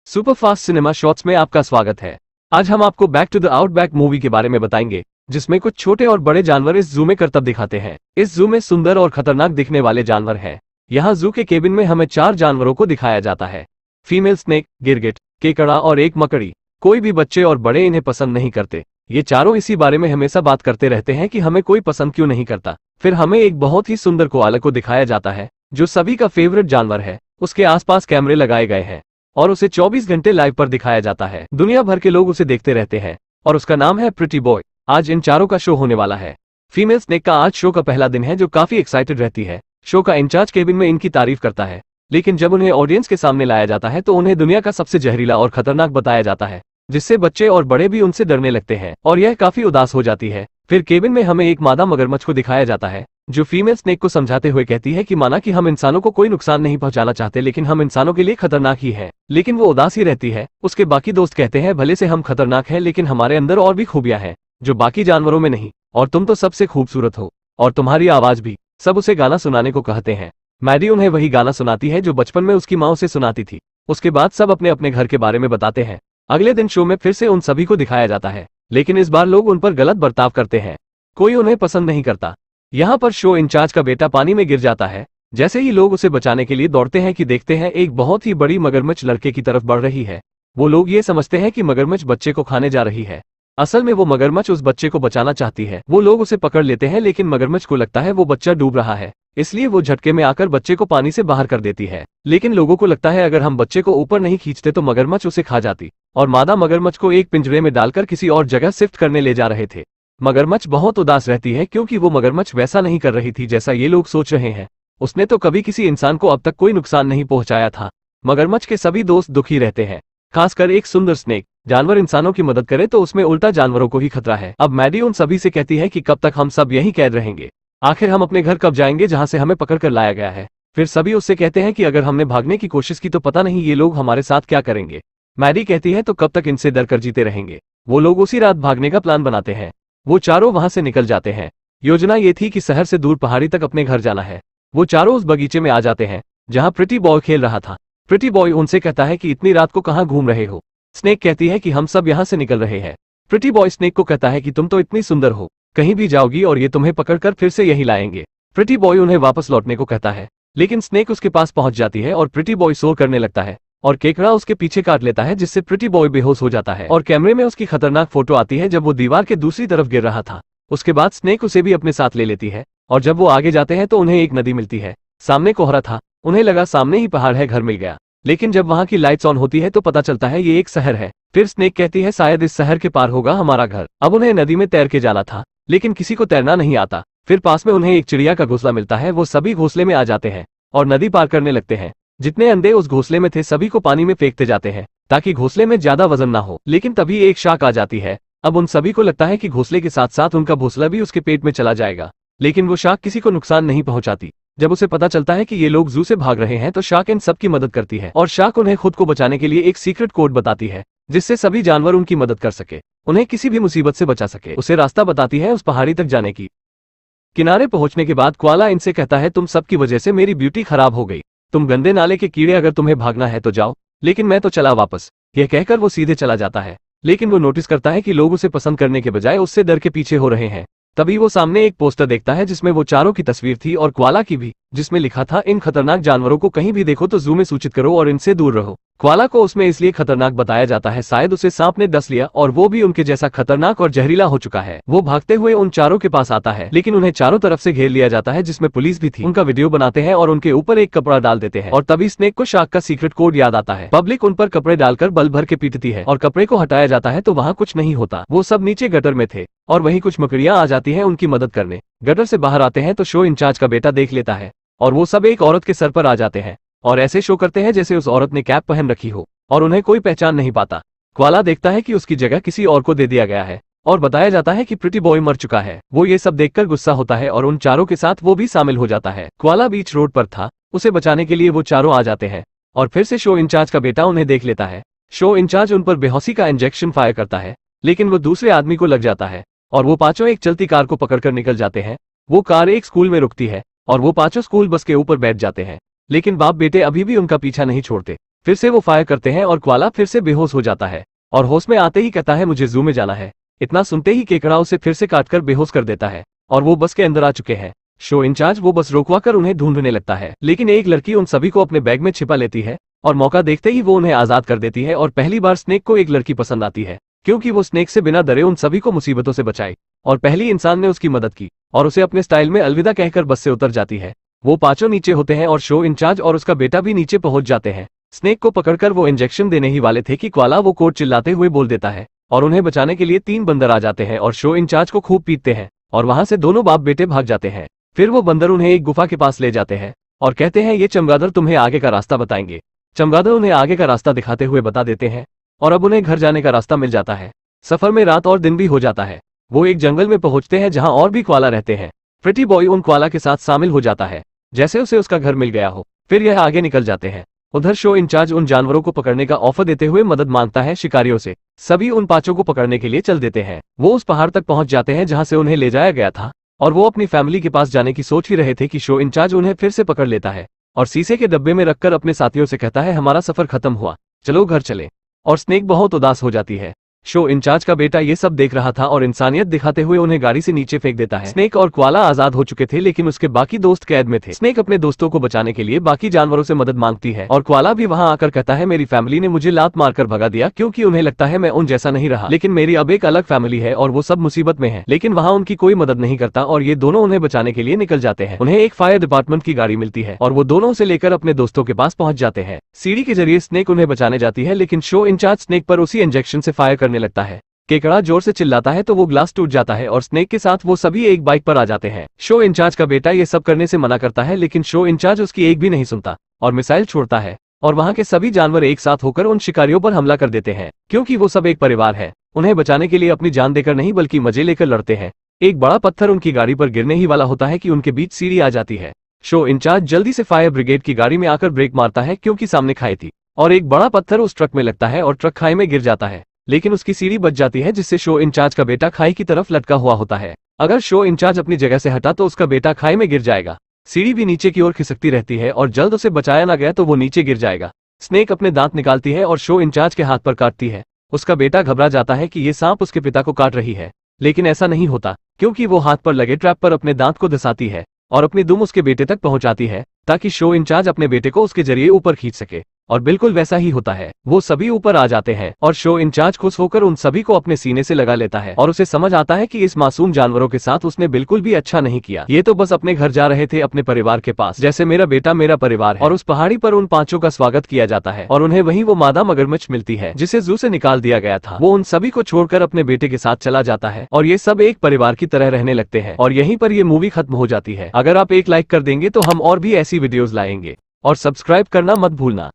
Superfast cinema shots में आपका स्वागत है। आज हम आपको back to the outback movie के बारे में बताएंगे, जिसमें कुछ छोटे और बड़े जानवर इस जू में करतब दिखाते हैं। इस जू में सुंदर और खतरनाक दिखने वाले जानवर हैं। यहाँ जू के केबिन में हमें 4 जानवरों को दिखाया जाता है। फीमेल स्नेक, गिरगिट, केकड़ा और एक मकड़ी। कोई भी बच्चे और बड़े इन्हें पसंद नहीं करते। ये चारों इसी बारे में हमेशा बात करते रहते हैं कि हमें कोई पसंद क्यों नहीं करता। फिर हमें एक बहुत ही सुंदर कोआला को दिखाया जाता है, जो सभी का फेवरेट जानवर है। उसके आसपास कैमरे लगाए गए हैं और उसे 24 घंटे लाइव पर दिखाया जाता है। दुनिया भर के लोग उसे देखते रहते हैं और उसका नाम है प्रिटी बॉय। आज इन चारों का शो होने वाला है। फीमेल स्नेक का आज शो का पहला दिन है, जो काफी एक्साइटेड रहती है। शो का इंचार्ज केबिन में इनकी तारीफ करता है, लेकिन जब उन्हें ऑडियंस के सामने लाया जाता है तो उन्हें दुनिया का सबसे जहरीला और खतरनाक बताया जाता है, जिससे बच्चे और बड़े भी उनसे डरने लगते हैं और यह काफी उदास हो जाती है। फिर केबिन में हमें एक मादा मगरमच्छ को दिखाया जाता है, जो फीमेल स्नेक को समझाते हुए कहती है कि माना कि हम इंसानों को कोई नुकसान नहीं पहुंचाना चाहते, लेकिन हम इंसानों के लिए खतरनाक ही हैं। लेकिन वो उदास ही रहती है। उसके बाकी दोस्त कहते हैं भले से हम खतरनाक हैं, लेकिन हमारे अंदर और भी खूबियां हैं जो बाकी जानवरों में नहीं, और तुम तो सबसे खूबसूरत हो और तुम्हारी आवाज भी। सब उसे गाना सुनाने को कहते हैं। मैडी उन्हें वही गाना सुनाती है जो बचपन में उसकी माँ उसे सुनाती थी। उसके बाद सब अपने अपने घर के बारे में बताते हैं। अगले दिन शो में फिर से उन सभी को दिखाया जाता है, लेकिन इस बार लोग उन पर गलत बर्ताव करते हैं। कोई उन्हें पसंद नहीं करता। यहाँ पर शो इंचार्ज का बेटा पानी में गिर जाता है। जैसे ही लोग उसे बचाने के लिए दौड़ते हैं कि देखते हैं एक बहुत ही बड़ी मगरमच्छ लड़के की तरफ बढ़ रही है। वो लोग ये समझते हैं कि मगरमच्छ बच्चे को खाने जा रही है। असल में वो मगरमच्छ उस बच्चे को बचाना चाहती है। वो लोग उसे पकड़ लेते हैं, लेकिन मगरमच्छ को लगता है वो बच्चा डूब रहा है, इसलिए वो झटके में आकर बच्चे को पानी से बाहर कर देती है। लेकिन लोगों को लगता है अगर हम बच्चे को ऊपर नहीं खींचते तो मगरमच्छ उसे खा जाती, और मादा मगरमच्छ को एक पिंजरे में डालकर किसी और जगह शिफ्ट करने ले जा रहे थे। मगरमच्छ बहुत उदास रहती है, क्योंकि वो मगरमच्छ वैसा नहीं कर रही थी जैसा ये लोग सोच रहे हैं। उसने तो कभी किसी इंसान को अब तक कोई नुकसान नहीं पहुंचाया था। मगरमच्छ के सभी दोस्त दुखी रहते हैं, खासकर एक सुंदर स्नेक। जानवर इंसानों की मदद करे तो उसमें उल्टा जानवरों को ही खतरा है। अब मैडी उन सभी से कहती है कि कब तक हम सब यहीं कैद रहेंगे। आखिर हम अपने घर कब जाएंगे जहां से हमें पकड़ कर लाया गया है। फिर सभी उससे कहते हैं कि अगर हमने भागने की कोशिश की तो पता नहीं ये लोग हमारे साथ क्या करेंगे। मैडी कहती है तो कब तक इनसे डर कर जीते रहेंगे। वो लोग उसी रात भागने का प्लान बनाते हैं। वो चारों वहां से निकल जाते हैं। योजना ये थी कि शहर से दूर पहाड़ी तक अपने घर जाना है। वो चारों उस बगीचे में आ जाते हैं जहां प्रिटी बॉय खेल रहा था। प्रिटी बॉय उनसे कहता है कि इतनी रात को कहां घूम रहे हो। स्नेक कहती है कि हम सब यहां से निकल रहे हैं। प्रिटी बॉय स्नेक को कहता है कि तुम तो इतनी सुंदर हो, कहीं भी जाओगी और ये तुम्हें पकड़कर फिर से यहीं लाएंगे। प्रिटी बॉय उन्हें वापस लौटने को कहता है, लेकिन स्नेक उसके पास पहुंच जाती है और प्रिटी बॉय शोर करने लगता है और केकड़ा उसके पीछे काट लेता है, जिससे प्रिटी बॉय बेहोश हो जाता है। और कैमरे में उसकी खतरनाक फोटो आती है जब वो दीवार के दूसरी तरफ गिर रहा था। उसके बाद स्नेक उसे भी अपने साथ ले लेती है, और जब वो आगे जाते हैं तो उन्हें एक नदी मिलती है। सामने कोहरा था, उन्हें लगा सामने ही पहाड़ है, घर मिल गया। लेकिन जब वहां की लाइट्स ऑन होती है तो पता चलता है ये एक शहर है। फिर स्नेक कहती है शायद इस शहर के पार होगा हमारा घर। अब उन्हें नदी में तैर के जाना था, लेकिन किसी को तैरना नहीं आता। फिर पास में उन्हें एक चिड़िया का घोंसला मिलता है। वो सभी घोंसले में आ जाते हैं और नदी पार करने लगते हैं। जितने अंडे उस घोंसले में थे सभी को पानी में फेंकते जाते हैं ताकि घोंसले में ज्यादा वजन ना हो। लेकिन तभी एक शार्क आ जाती है। अब उन सभी को लगता है कि घोंसले के साथ साथ उनका घोंसला भी उसके पेट में चला जाएगा, लेकिन वो शार्क किसी को नुकसान नहीं पहुंचाती। जब उसे पता चलता है कि ये लोग जू से भाग रहे हैं तो शार्क इन सबकी मदद करती है, और शार्क उन्हें खुद को बचाने के लिए एक सीक्रेट कोड बताती है, जिससे सभी जानवर उनकी मदद कर सके, उन्हें किसी भी मुसीबत से बचा सके। उसे रास्ता बताती है उस पहाड़ी तक जाने की। किनारे पहुंचने के बाद कोआला इनसे कहता है तुम सबकी वजह से मेरी ब्यूटी खराब हो गई। तुम गंदे नाले के कीड़े, अगर तुम्हें भागना है तो जाओ, लेकिन मैं तो चला वापस। यह कहकर वो सीधे चला जाता है, लेकिन वो नोटिस करता है कि लोग उसे पसंद करने के बजाय उससे डर के पीछे हो रहे हैं। तभी वो सामने एक पोस्टर देखता है जिसमें वो चारों की तस्वीर थी और कोआला की भी, जिसमें लिखा था इन खतरनाक जानवरों को कहीं भी देखो तो जू में सूचित करो और इनसे दूर रहो। कोआला को उसमें इसलिए खतरनाक बताया जाता है शायद उसे सांप ने डस लिया और वो भी उनके जैसा खतरनाक और जहरीला हो चुका है। वो भागते हुए उन चारों के पास आता है, लेकिन उन्हें चारों तरफ से घेर लिया जाता है, जिसमें पुलिस भी थी। उनका वीडियो बनाते हैं और उनके ऊपर एक कपड़ा डाल देते हैं, और तभी स्नेक को शार्क का सीक्रेट कोड याद आता है। पब्लिक उन पर कपड़े डालकर बल भर के पीटती है और कपड़े को हटाया जाता है तो वहाँ कुछ नहीं होता। वो सब नीचे गटर में थे और वहीं कुछ मकड़ियां आ जाती हैं उनकी मदद करने। गटर से बाहर आते हैं तो शो इंचार्ज का बेटा देख लेता है और वो सब एक औरत के सर पर आ जाते हैं और ऐसे शो करते हैं जैसे उस औरत ने कैप पहन रखी हो, और उन्हें कोई पहचान नहीं पाता। कोआला देखता है कि उसकी जगह किसी और को दे दिया गया है और बताया जाता है कि प्रिटी बॉय मर चुका है। वो ये सब देखकर गुस्सा होता है और उन चारों के साथ वो भी शामिल हो जाता है। कोआला बीच रोड पर था, उसे बचाने के लिए वो चारों आ जाते हैं और फिर से शो इंचार्ज का बेटा उन्हें देख लेता है। शो इंचार्ज उन पर बेहोशी का इंजेक्शन फायर करता है, लेकिन वो दूसरे आदमी को लग जाता है और वो पांचों एक चलती कार को पकड़कर निकल जाते हैं। वो कार एक स्कूल में रुकती है और वो पांचों स्कूल बस के ऊपर बैठ जाते हैं, लेकिन बाप बेटे अभी भी उनका पीछा नहीं छोड़ते। फिर से वो फायर करते हैं और क्वाला फिर से बेहोश हो जाता है और होश में आते ही कहता है मुझे जू में जाना है। इतना सुनते ही केकड़ा उसे फिर से काटकर बेहोश कर देता है और वो बस के अंदर आ चुके हैं। शो इंचार्ज वो बस रोकवा कर उन्हें ढूंढने लगता है, लेकिन एक लड़की उन सभी को अपने बैग में छिपा लेती है और मौका देखते ही वो उन्हें आजाद कर देती है। और पहली बार स्नेक को एक लड़की पसंद आती है, क्योंकि वो स्नेक से बिना डरे उन सभी को मुसीबतों से बचाई और पहली इंसान ने उसकी मदद की और उसे अपने स्टाइल में अलविदा कहकर बस से उतर जाती है। वो पांचों नीचे होते हैं और शो इंचार्ज और उसका बेटा भी नीचे पहुंच जाते हैं। स्नेक को पकड़कर वो इंजेक्शन देने ही वाले थे कि क्वाला वो कोड चिल्लाते हुए बोल देता है और उन्हें बचाने के लिए 3 बंदर आ जाते हैं और शो इंचार्ज को खूब पीटते हैं और वहां से दोनों बाप बेटे भाग जाते हैं। फिर वो बंदर उन्हें एक गुफा के पास ले जाते हैं और कहते हैं ये चमगादड़ तुम्हें आगे का रास्ता बताएंगे। चमगादड़ उन्हें आगे का रास्ता दिखाते हुए बता देते हैं और अब उन्हें घर जाने का रास्ता मिल जाता है। सफर में रात और दिन भी हो जाता है। वो एक जंगल में पहुंचते हैं जहां और भी क्वाला रहते हैं। प्रिटी बॉय उन क्वाला के साथ शामिल हो जाता है जैसे उसे उसका घर मिल गया हो। फिर यह आगे निकल जाते हैं। उधर शो इंचार्ज उन जानवरों को पकड़ने का ऑफर देते हुए मदद मांगता है शिकारियों से। सभी उन पांचों को पकड़ने के लिए चल देते हैं। वो उस पहाड़ तक पहुंच जाते हैं जहां से उन्हें ले जाया गया था और वो अपनी फैमिली के पास जाने की सोच ही रहे थे कि शो इंचार्ज उन्हें फिर से पकड़ लेता है और शीशे के डब्बे में रखकर अपने साथियों से कहता है हमारा सफर खत्म हुआ, चलो घर चले। और स्नेक बहुत उदास हो जाती है। शो इंचार्ज का बेटा ये सब देख रहा था और इंसानियत दिखाते हुए उन्हें गाड़ी से नीचे फेंक देता है। स्नेक और क्वाला आजाद हो चुके थे, लेकिन उसके बाकी दोस्त कैद में थे। स्नेक अपने दोस्तों को बचाने के लिए बाकी जानवरों से मदद मांगती है और क्वाला भी वहां आकर कहता है मेरी फैमिली ने मुझे लात मारकर भगा दिया क्योंकि उन्हें लगता है मैं उन जैसा नहीं रहा, लेकिन मेरी अब एक अलग फैमिली है और वो सब मुसीबत में है। लेकिन वहाँ उनकी कोई मदद नहीं करता और ये दोनों उन्हें बचाने के लिए निकल जाते हैं। उन्हें एक फायर डिपार्टमेंट की गाड़ी मिलती है और वो दोनों उसे लेकर अपने दोस्तों के पास पहुंच जाते हैं। सीढ़ी के जरिए स्नेक उन्हें बचाने जाती है, लेकिन शो इंचार्ज स्नेक पर उसी इंजेक्शन से फायर करने लगता है। केकड़ा जोर से चिल्लाता है तो वो ग्लास टूट जाता है और स्नेक के साथ वो सभी एक बाइक पर आ जाते हैं। शो इंचार्ज का बेटा ये सब करने से मना करता है, लेकिन शो इंचार्ज उसकी एक भी नहीं सुनता और मिसाइल छोड़ता है और वहां के सभी जानवर एक साथ होकर उन शिकारियों पर हमला कर देते हैं, क्योंकि वो सब एक परिवार है। उन्हें बचाने के लिए अपनी जान देकर नहीं बल्कि मजे लेकर लड़ते हैं। एक बड़ा पत्थर उनकी गाड़ी पर गिरने ही वाला होता है कि उनके बीच सीढ़ी आ जाती है। शो इंचार्ज जल्दी से फायर ब्रिगेड की गाड़ी में आकर ब्रेक मारता है क्योंकि सामने खाई थी और एक बड़ा पत्थर उस ट्रक में लगता है और ट्रक खाई में गिर जाता है, लेकिन उसकी सीढ़ी बच जाती है जिससे शो इंचार्ज का बेटा खाई की तरफ लटका हुआ होता है। अगर शो इंचार्ज अपनी जगह से हटा तो उसका बेटा खाई में गिर जाएगा। सीढ़ी भी नीचे की ओर खिसकती रहती है और जल्द उसे बचाया ना गया तो वो नीचे गिर जाएगा। स्नेक अपने दांत निकालती है और शो इंचार्ज के हाथ पर काटती है। उसका बेटा घबरा जाता है कि ये सांप उसके पिता को काट रही है, लेकिन ऐसा नहीं होता क्योंकि वो हाथ पर लगे ट्रैप पर अपने दांत को धंसाती है और अपनी दुम उसके बेटे तक पहुंचाती है ताकि शो इंचार्ज अपने बेटे को उसके जरिए ऊपर खींच सके। और बिल्कुल वैसा ही होता है। वो सभी ऊपर आ जाते हैं और शो इंचार्ज खुश होकर उन सभी को अपने सीने से लगा लेता है और उसे समझ आता है कि इस मासूम जानवरों के साथ उसने बिल्कुल भी अच्छा नहीं किया। ये तो बस अपने घर जा रहे थे, अपने परिवार के पास, जैसे मेरा बेटा मेरा परिवार है। और उस पहाड़ी पर उन पांचों का स्वागत किया जाता है और उन्हें वहीं वो मादा मगरमच्छ मिलती है जिसे जू से निकाल दिया गया था। वो उन सभी को छोड़कर अपने बेटे के साथ चला जाता है और ये सब एक परिवार की तरह रहने लगते हैं और यहीं पर ये मूवी खत्म हो जाती है। अगर आप एक लाइक कर देंगे तो हम और भी ऐसी वीडियोज लाएंगे और सब्सक्राइब करना मत भूलना।